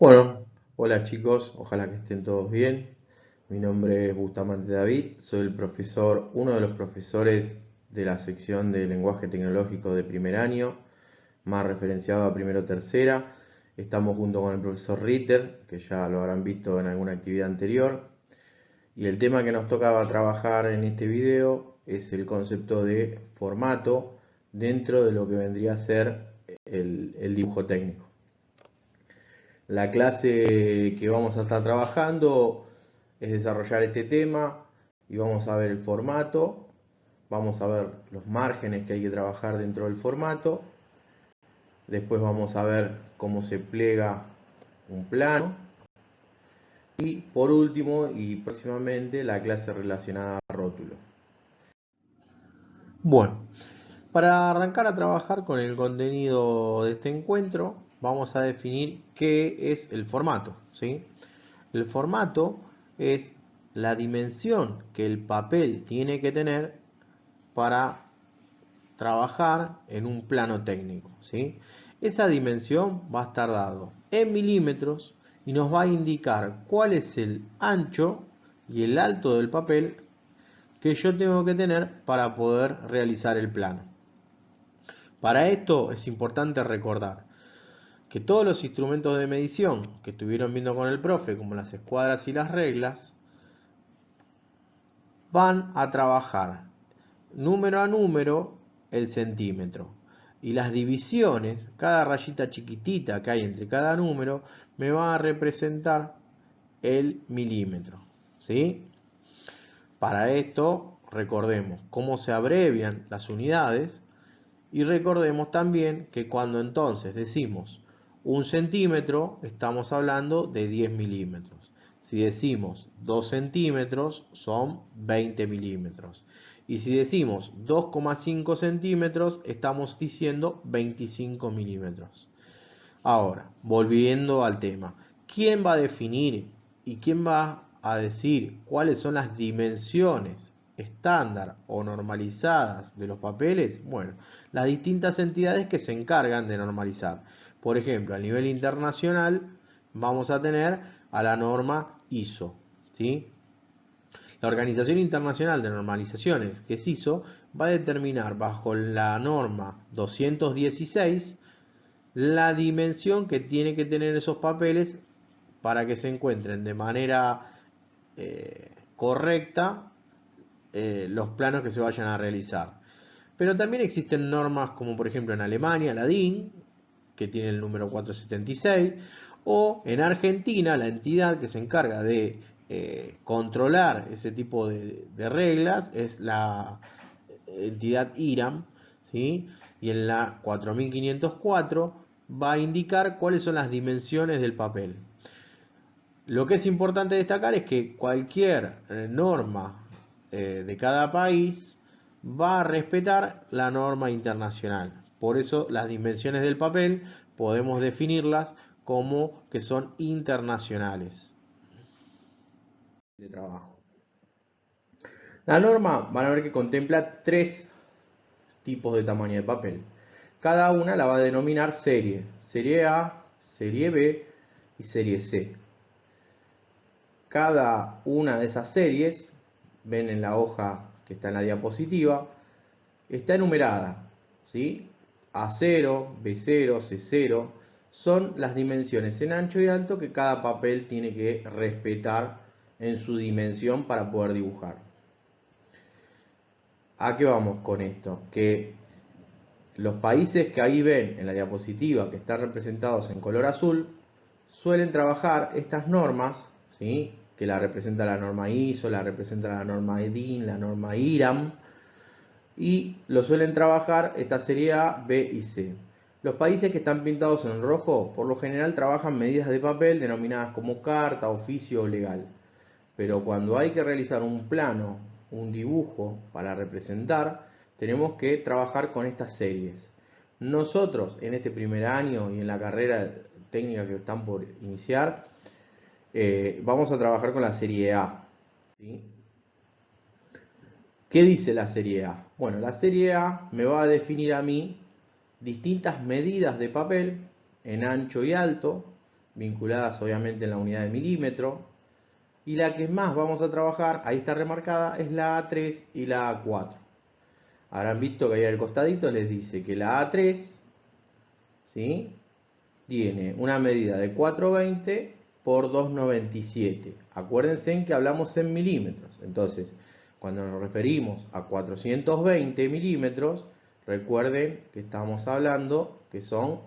Bueno, hola chicos, ojalá que estén todos bien. Mi nombre es Bustamante David, soy el profesor, uno de los profesores de la sección de lenguaje tecnológico de primer año, más referenciado a primero tercera. Estamos junto con el profesor Ritter, que ya lo habrán visto en alguna actividad anterior. Y el tema que nos tocaba trabajar en este video es el concepto de formato dentro de lo que vendría a ser el dibujo técnico. La clase que vamos a estar trabajando es desarrollar este tema y vamos a ver el formato, vamos a ver los márgenes que hay que trabajar dentro del formato, después vamos a ver cómo se pliega un plano y por último y próximamente la clase relacionada a rótulo. Bueno, para arrancar a trabajar con el contenido de este encuentro, vamos a definir qué es el formato, ¿sí? El formato es la dimensión que el papel tiene que tener para trabajar en un plano técnico, ¿sí? Esa dimensión va a estar dado en milímetros y nos va a indicar cuál es el ancho y el alto del papel que yo tengo que tener para poder realizar el plano. Para esto es importante recordar que todos los instrumentos de medición que estuvieron viendo con el profe, como las escuadras y las reglas, van a trabajar número a número el centímetro. Y las divisiones, cada rayita chiquitita que hay entre cada número, me va a representar el milímetro, ¿sí? Para esto, recordemos cómo se abrevian las unidades y recordemos también que cuando entonces decimos un centímetro, estamos hablando de 10 milímetros. Si decimos 2 centímetros, son 20 milímetros. Y si decimos 2,5 centímetros, estamos diciendo 25 milímetros. Ahora, volviendo al tema, ¿quién va a definir y quién va a decir cuáles son las dimensiones estándar o normalizadas de los papeles? Bueno, las distintas entidades que se encargan de normalizar. Por ejemplo, a nivel internacional vamos a tener a la norma ISO, ¿sí? La Organización Internacional de Normalizaciones, que es ISO, va a determinar bajo la norma 216 la dimensión que tiene que tener esos papeles para que se encuentren de manera correcta los planos que se vayan a realizar. Pero también existen normas como por ejemplo en Alemania la DIN, que tiene el número 476, o en Argentina la entidad que se encarga de controlar ese tipo de reglas es la entidad IRAM, ¿sí? Y en la 4504 va a indicar cuáles son las dimensiones del papel. Lo que es importante destacar es que cualquier norma de cada país va a respetar la norma internacional. Por eso las dimensiones del papel podemos definirlas como que son internacionales de trabajo. La norma van a ver que contempla tres tipos de tamaño de papel. Cada una la va a denominar serie. Serie A, serie B y serie C. Cada una de esas series, ven en la hoja que está en la diapositiva, está enumerada, ¿sí? A0, B0, C0, son las dimensiones en ancho y alto que cada papel tiene que respetar en su dimensión para poder dibujar. ¿A qué vamos con esto? Que los países que ahí ven en la diapositiva que están representados en color azul suelen trabajar estas normas, ¿sí? Que la representa la norma ISO, la representa la norma DIN, la norma IRAM, y lo suelen trabajar esta serie A, B y C. Los países que están pintados en rojo por lo general trabajan medidas de papel denominadas como carta, oficio o legal. Pero cuando hay que realizar un plano, un dibujo para representar, tenemos que trabajar con estas series. Nosotros en este primer año y en la carrera técnica que están por iniciar, vamos a trabajar con la serie A, ¿sí? ¿Qué dice la serie A? Bueno, la serie A me va a definir a mí distintas medidas de papel en ancho y alto vinculadas obviamente en la unidad de milímetro. Y la que más vamos a trabajar, ahí está remarcada, es la A3 y la A4. Habrán visto que ahí al costadito les dice que la A3, ¿sí?, tiene una medida de 420 por 297. Acuérdense en que hablamos en milímetros. Entonces, cuando nos referimos a 420 milímetros, recuerden que estamos hablando que son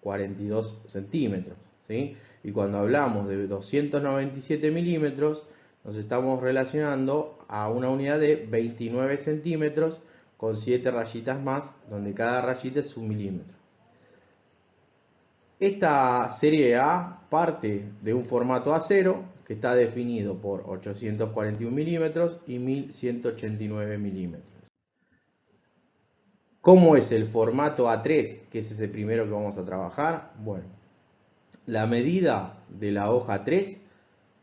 42 centímetros, ¿sí? Y cuando hablamos de 297 milímetros, nos estamos relacionando a una unidad de 29 centímetros con 7 rayitas más, donde cada rayita es un milímetro. Esta serie A parte de un formato A0 que está definido por 841 milímetros y 1189 milímetros. ¿Cómo es el formato A3, que es ese primero que vamos a trabajar? Bueno, la medida de la hoja 3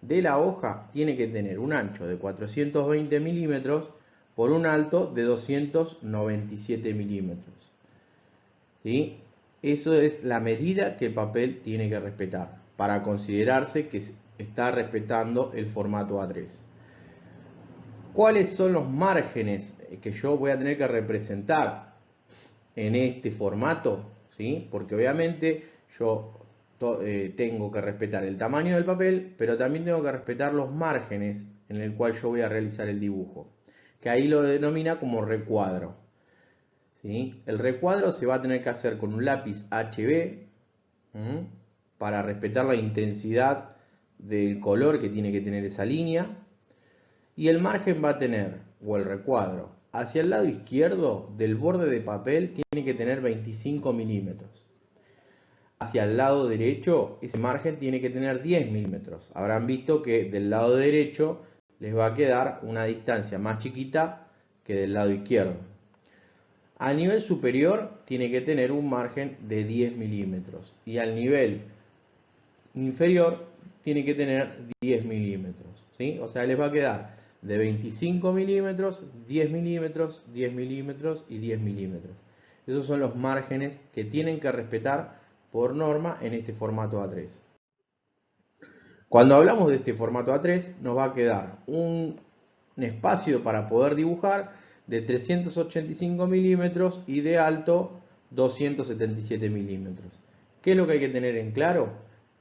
de la hoja tiene que tener un ancho de 420 milímetros por un alto de 297 milímetros. ¿Sí? Eso es la medida que el papel tiene que respetar para considerarse que está respetando el formato A3. ¿Cuáles son los márgenes que yo voy a tener que representar en este formato? ¿Sí? Porque obviamente yo tengo que respetar el tamaño del papel, pero también tengo que respetar los márgenes en el cual yo voy a realizar el dibujo, que ahí lo denomina como recuadro. ¿Sí? El recuadro se va a tener que hacer con un lápiz HB para respetar la intensidad del color que tiene que tener esa línea. Y el margen va a tener, o el recuadro, hacia el lado izquierdo del borde de papel tiene que tener 25 milímetros. Hacia el lado derecho, ese margen tiene que tener 10 milímetros. Habrán visto que del lado derecho les va a quedar una distancia más chiquita que del lado izquierdo. Al nivel superior tiene que tener un margen de 10 milímetros y al nivel inferior tiene que tener 10 milímetros, ¿sí? O sea, les va a quedar de 25 milímetros, 10 milímetros, 10 milímetros y 10 milímetros. Esos son los márgenes que tienen que respetar por norma en este formato A3. Cuando hablamos de este formato A3 nos va a quedar un espacio para poder dibujar de 385 milímetros y de alto 277 milímetros. ¿Qué es lo que hay que tener en claro?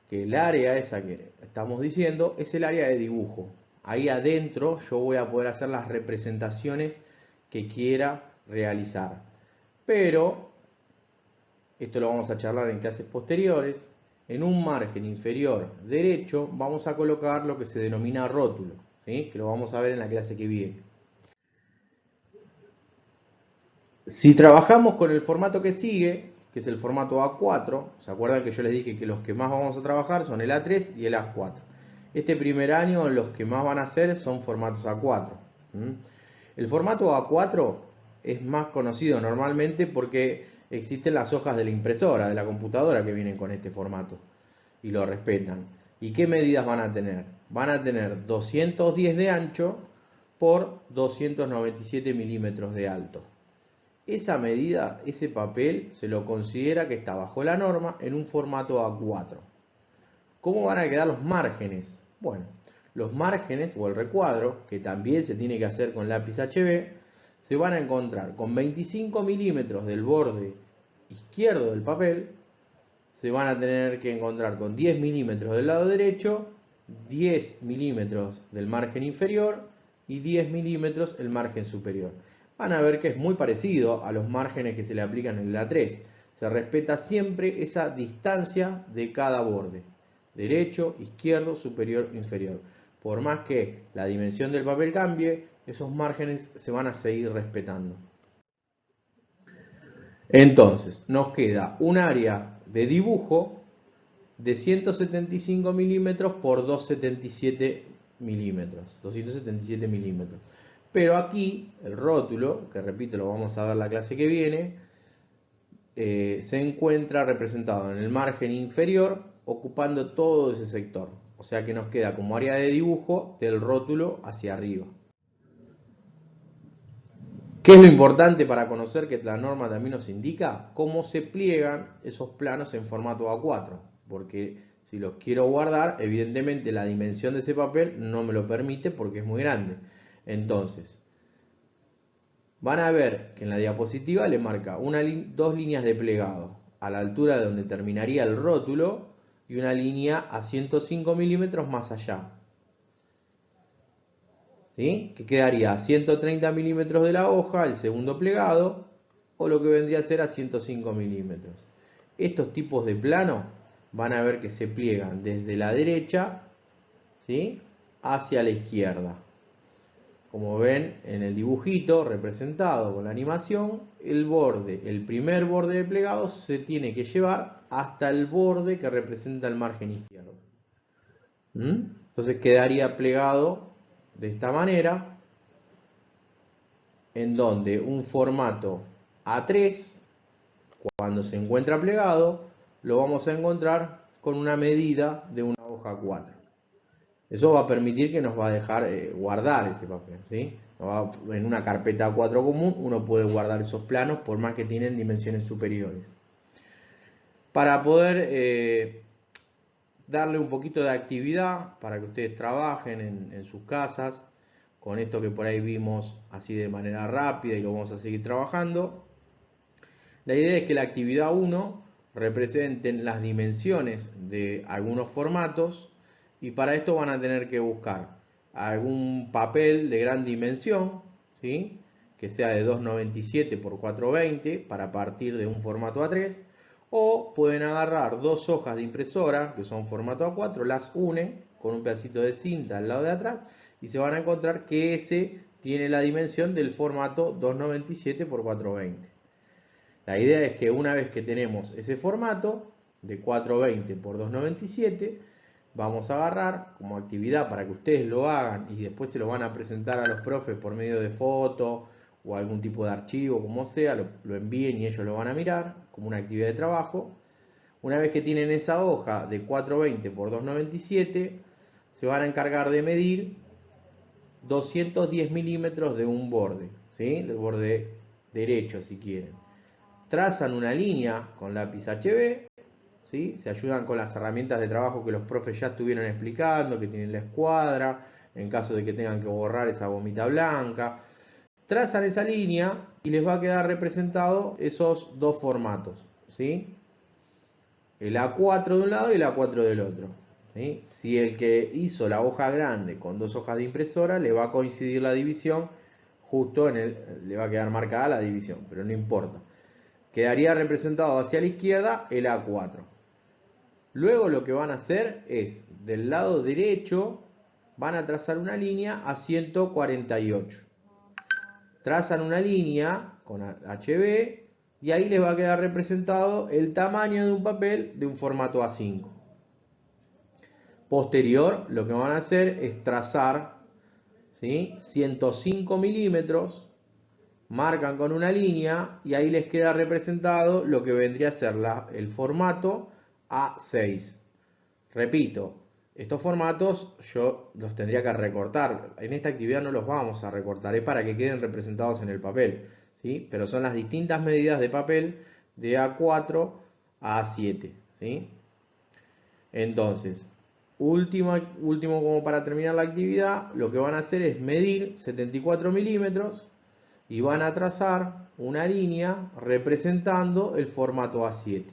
Que el área esa que estamos diciendo es el área de dibujo. Ahí adentro yo voy a poder hacer las representaciones que quiera realizar. Pero, esto lo vamos a charlar en clases posteriores, en un margen inferior derecho vamos a colocar lo que se denomina rótulo, ¿sí? Que lo vamos a ver en la clase que viene. Si trabajamos con el formato que sigue, que es el formato A4, ¿se acuerdan que yo les dije que los que más vamos a trabajar son el A3 y el A4? Este primer año los que más van a hacer son formatos A4. El formato A4 es más conocido normalmente porque existen las hojas de la impresora, de la computadora que vienen con este formato y lo respetan. ¿Y qué medidas van a tener? Van a tener 210 de ancho por 297 milímetros de alto. Esa medida, ese papel, se lo considera que está bajo la norma en un formato A4. ¿Cómo van a quedar los márgenes? Bueno, los márgenes o el recuadro, que también se tiene que hacer con lápiz HB, se van a encontrar con 25 milímetros del borde izquierdo del papel, se van a tener que encontrar con 10 milímetros del lado derecho, 10 milímetros del margen inferior y 10 milímetros el margen superior. Van a ver que es muy parecido a los márgenes que se le aplican en el A3. Se respeta siempre esa distancia de cada borde. Derecho, izquierdo, superior, inferior. Por más que la dimensión del papel cambie, esos márgenes se van a seguir respetando. Entonces, nos queda un área de dibujo de 175 milímetros por 277 milímetros. 277 milímetros. Pero aquí, el rótulo, que repito, lo vamos a ver la clase que viene, se encuentra representado en el margen inferior, ocupando todo ese sector. O sea que nos queda como área de dibujo del rótulo hacia arriba. ¿Qué es lo importante para conocer que la norma también nos indica? Cómo se pliegan esos planos en formato A4. Porque Si los quiero guardar, evidentemente la dimensión de ese papel no me lo permite porque es muy grande. Entonces, van a ver que en la diapositiva le marca dos líneas de plegado a la altura de donde terminaría el rótulo y una línea a 105 milímetros más allá. ¿Sí? Que quedaría a 130 milímetros de la hoja, el segundo plegado, o lo que vendría a ser a 105 milímetros. Estos tipos de plano van a ver que se pliegan desde la derecha, ¿sí?, hacia la izquierda. Como ven en el dibujito representado con la animación, el primer borde de plegado se tiene que llevar hasta el borde que representa el margen izquierdo. Entonces quedaría plegado de esta manera, en donde un formato A3, cuando se encuentra plegado, lo vamos a encontrar con una medida de una hoja 4. Eso va a permitir que nos va a dejar guardar ese papel, ¿sí? En una carpeta A4 común uno puede guardar esos planos por más que tienen dimensiones superiores. Para poder darle un poquito de actividad, para que ustedes trabajen en sus casas, con esto que por ahí vimos así de manera rápida y lo vamos a seguir trabajando. La idea es que la actividad 1 representen las dimensiones de algunos formatos y para esto van a tener que buscar algún papel de gran dimensión, ¿sí?, que sea de 2,97 por 4,20 para partir de un formato A3, o pueden agarrar dos hojas de impresora que son formato A4, las unen con un pedacito de cinta al lado de atrás y se van a encontrar que ese tiene la dimensión del formato 2,97 por 4,20. La idea es que una vez que tenemos ese formato de 420 por 297, vamos a agarrar como actividad para que ustedes lo hagan y después se lo van a presentar a los profes por medio de foto o algún tipo de archivo, como sea, lo envíen y ellos lo van a mirar como una actividad de trabajo. Una vez que tienen esa hoja de 420 por 297, se van a encargar de medir 210 milímetros de un borde, ¿sí?, del borde derecho si quieren. Trazan una línea con lápiz HB, ¿sí?, se ayudan con las herramientas de trabajo que los profes ya estuvieron explicando, que tienen la escuadra, en caso de que tengan que borrar esa gomita blanca. Trazan esa línea y les va a quedar representado esos dos formatos, ¿sí?, el A4 de un lado y el A4 del otro, ¿sí? Si el que hizo la hoja grande con dos hojas de impresora, le va a coincidir la división, justo le va a quedar marcada la división, pero no importa. Quedaría representado hacia la izquierda el A4. Luego lo que van a hacer es, del lado derecho, van a trazar una línea a 148. Trazan una línea con HB y ahí les va a quedar representado el tamaño de un papel de un formato A5. Posterior, lo que van a hacer es trazar, ¿sí?, 105 milímetros, marcan con una línea y ahí les queda representado lo que vendría a ser el formato A6. Repito, estos formatos yo los tendría que recortar. En esta actividad no los vamos a recortar, es para que queden representados en el papel, ¿sí? Pero son las distintas medidas de papel de A4 a A7, ¿sí? Entonces, último como para terminar la actividad, lo que van a hacer es medir 74 milímetros y van a trazar una línea representando el formato A7.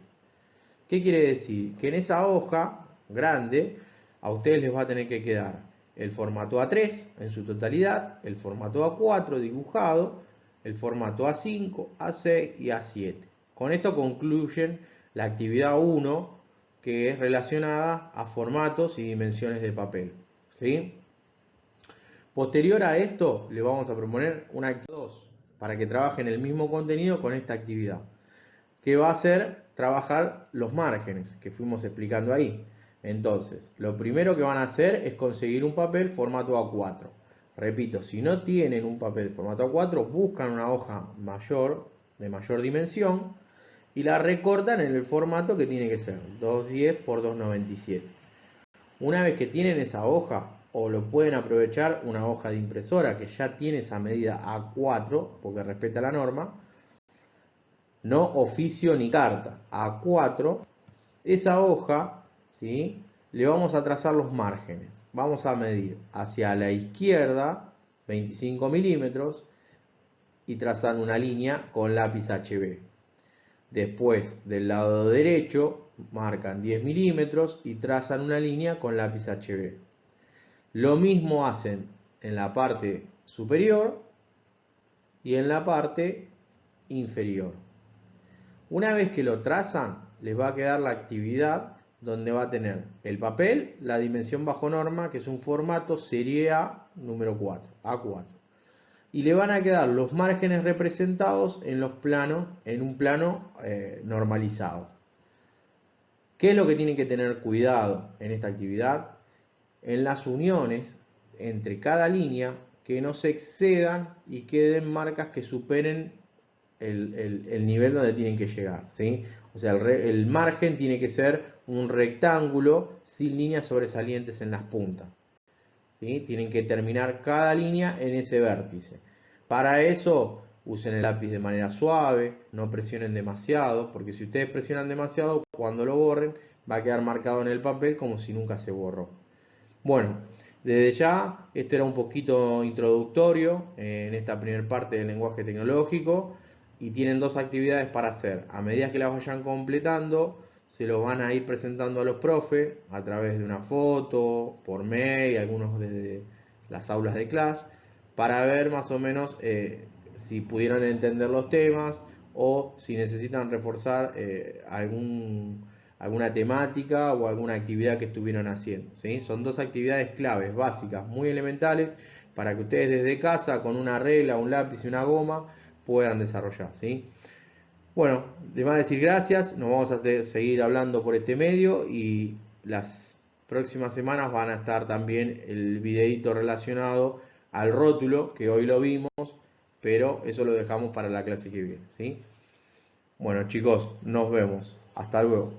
¿Qué quiere decir? Que en esa hoja grande a ustedes les va a tener que quedar el formato A3 en su totalidad, el formato A4 dibujado, el formato A5, A6 y A7. Con esto concluyen la actividad 1, que es relacionada a formatos y dimensiones de papel, ¿sí? Posterior a esto, le vamos a proponer una actividad 2 para que trabajen el mismo contenido con esta actividad, que va a ser trabajar los márgenes que fuimos explicando ahí. Entonces, lo primero que van a hacer es conseguir un papel formato A4. Repito, si no tienen un papel formato A4, buscan una hoja mayor, de mayor dimensión, y la recortan en el formato que tiene que ser, 210 por 297. Una vez que tienen esa hoja, o lo pueden aprovechar una hoja de impresora que ya tiene esa medida A4, porque respeta la norma, no oficio ni carta, A4, esa hoja ¿sí? Le vamos a trazar los márgenes. Vamos a medir hacia la izquierda 25 milímetros y trazan una línea con lápiz HB. Después, del lado derecho, marcan 10 milímetros y trazan una línea con lápiz HB. Lo mismo hacen en la parte superior y en la parte inferior. Una vez que lo trazan, les va a quedar la actividad donde va a tener el papel, la dimensión bajo norma, que es un formato serie A número 4, A4. Y le van a quedar los márgenes representados en los planos, en un plano normalizado. ¿Qué es lo que tienen que tener cuidado en esta actividad? En las uniones entre cada línea, que no se excedan y queden marcas que superen el nivel donde tienen que llegar, ¿sí? O sea, el margen tiene que ser un rectángulo sin líneas sobresalientes en las puntas, ¿sí? Tienen que terminar cada línea en ese vértice. Para eso usen el lápiz de manera suave, no presionen demasiado, porque si ustedes presionan demasiado, cuando lo borren, va a quedar marcado en el papel como si nunca se borró. Bueno, desde ya, este era un poquito introductorio en esta primera parte del lenguaje tecnológico y tienen dos actividades para hacer. A medida que las vayan completando, se los van a ir presentando a los profes a través de una foto, por mail, algunos desde las aulas de Clash, para ver más o menos si pudieron entender los temas o si necesitan reforzar alguna temática o alguna actividad que estuvieron haciendo, ¿sí? Son dos actividades claves, básicas, muy elementales, para que ustedes desde casa, con una regla, un lápiz y una goma, puedan desarrollar, ¿sí? Bueno, les voy a decir gracias, nos vamos a seguir hablando por este medio y las próximas semanas van a estar también el videíto relacionado al rótulo, que hoy lo vimos, pero eso lo dejamos para la clase que viene, ¿sí? Bueno chicos, nos vemos. Hasta luego.